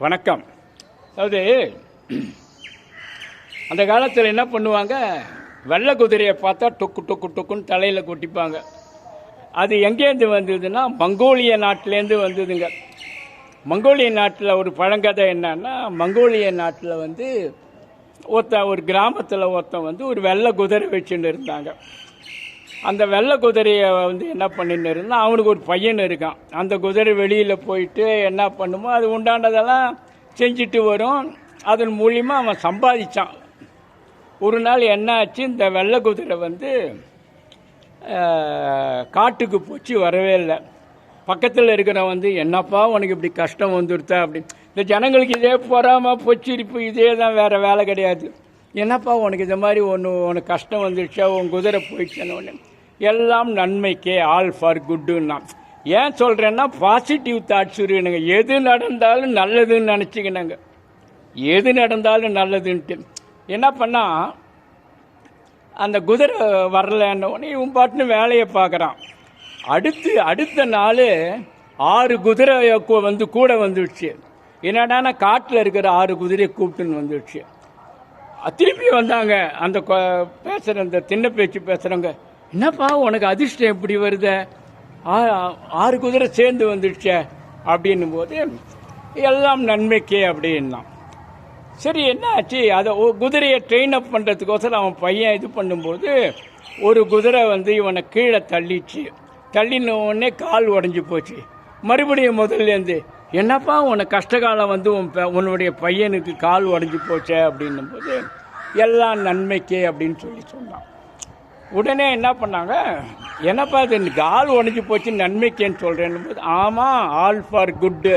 வணக்கம். அதாவது அந்த காலத்தில் என்ன பண்ணுவாங்க, வெள்ளை குதிரையை பார்த்தா டொக்கு டொக்கு டொக்குன்னு தலையில் கொட்டிப்பாங்க. அது எங்கேருந்து வந்ததுன்னா மங்கோலிய நாட்டிலேருந்து வந்ததுங்க. மங்கோலிய நாட்டில் ஒரு பழங்கதை என்னன்னா, மங்கோலிய நாட்டில் ஒரு கிராமத்தில் ஒரு வெள்ளை குதிரை வச்சுன்னு இருந்தாங்க. அந்த வெள்ளை குதிரையை என்ன பண்ணின்னு இருந்தால் அவனுக்கு ஒரு பையன் இருக்கான். அந்த குதிரை வெளியில் போயிட்டு என்ன பண்ணுமோ அது உண்டானதெல்லாம் செஞ்சுட்டு வரும். அதன் மூலிமா அவன் சம்பாதிச்சான். ஒரு நாள் என்ன ஆச்சு, இந்த வெள்ளை குதிரை காட்டுக்கு போச்சு, வரவே இல்லை. பக்கத்தில் இருக்கிறவன் என்னப்பா உனக்கு இப்படி கஷ்டம் வந்துடுத்தா அப்படின்னு. இந்த ஜனங்களுக்கு இதே பொறாமல் பொச்சிரிப்பு இதே தான், வேறு வேலை கிடையாது. என்னப்பா உனக்கு இந்த மாதிரி உனக்கு கஷ்டம் வந்துடுச்சா, உன் குதிரை போயிடுச்சேன்னு ஒன்று. எல்லாம் நன்மைக்கே, ஆல் ஃபார் குட்டுன்னா. ஏன் சொல்கிறேன்னா பாசிட்டிவ் தாட்ஸ் இருக்குங்க. எது நடந்தாலும் நல்லதுன்னு நினச்சிக்கினாங்க, எது நடந்தாலும் நல்லதுன்ட்டு. என்ன பண்ணால் அந்த குதிரை வரலன்னொடனே இவன் பாட்டுன்னு வேலையை பார்க்குறான். அடுத்த நாள் 6 குதிரை கூட வந்துடுச்சு. என்னடானா காட்டில் இருக்கிற 6 குதிரையை கூப்பிட்டுன்னு வந்துடுச்சு. திருப்பி வந்தாங்க அந்த பேசுகிற அந்த தின்ன பேச்சு பேசுகிறவங்க. என்னப்பா உனக்கு அதிர்ஷ்டம் எப்படி வருத, 6 குதிரை சேர்ந்து வந்துடுச்சே அப்படின்னும் போது எல்லாம் நன்மைக்கே அப்படின்னா. சரி என்ன ஆச்சு, அதை குதிரையை ட்ரெயின் அப் பண்ணுறதுக்கோசரம் அவன் பையன் இது பண்ணும்போது ஒரு குதிரை இவனை கீழே தள்ளின உடனே கால் உடஞ்சி போச்சு. மறுபடியும் முதல்லேருந்து என்னப்பா உனக்கு கஷ்டகாலம் உன்னுடைய பையனுக்கு கால் உடஞ்சி போச்சே அப்படின்னும் போது எல்லாம் நன்மைக்கே அப்படின்னு சொன்னான். உடனே என்ன பண்ணாங்க, என்னப்பா இது கால் உடஞ்சி போச்சு நன்மைக்கேன்னு சொல்கிறேன்னு போது ஆமாம் ஆல் ஃபார் குட்டு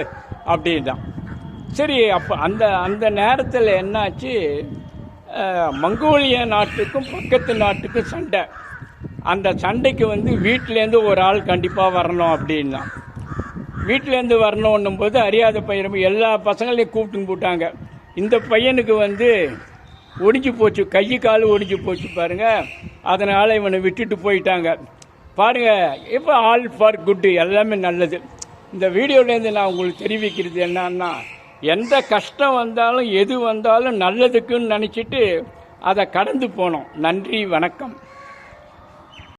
அப்படின்தான். சரி, அப்போ அந்த நேரத்தில் என்னாச்சு, மங்கோலிய நாட்டுக்கும் பக்கத்து நாட்டுக்கும் சண்டை. அந்த சண்டைக்கு வீட்டிலேருந்து ஒரு ஆள் கண்டிப்பாக வரணும் அப்படின்னா. வீட்டிலேருந்து வரணுன்னும் போது அறியாத பையன் எல்லா பசங்களையும் கூப்பிட்டுன்னு போட்டாங்க. இந்த பையனுக்கு ஒடிஞ்சு போச்சு, கை கால் ஒடிஞ்சு போச்சு பாருங்கள். அதனால் இவனை விட்டுட்டு போயிட்டாங்க பாருங்கள். இப்போ ஆல் ஃபார் குட்டு, எல்லாமே நல்லது. இந்த வீடியோலேருந்து நான் உங்களுக்கு தெரிவிக்கிறது என்னன்னா, எந்த கஷ்டம் வந்தாலும் எது வந்தாலும் நல்லதுக்குன்னு நினச்சிட்டு அதை கடந்து போனோம். நன்றி, வணக்கம்.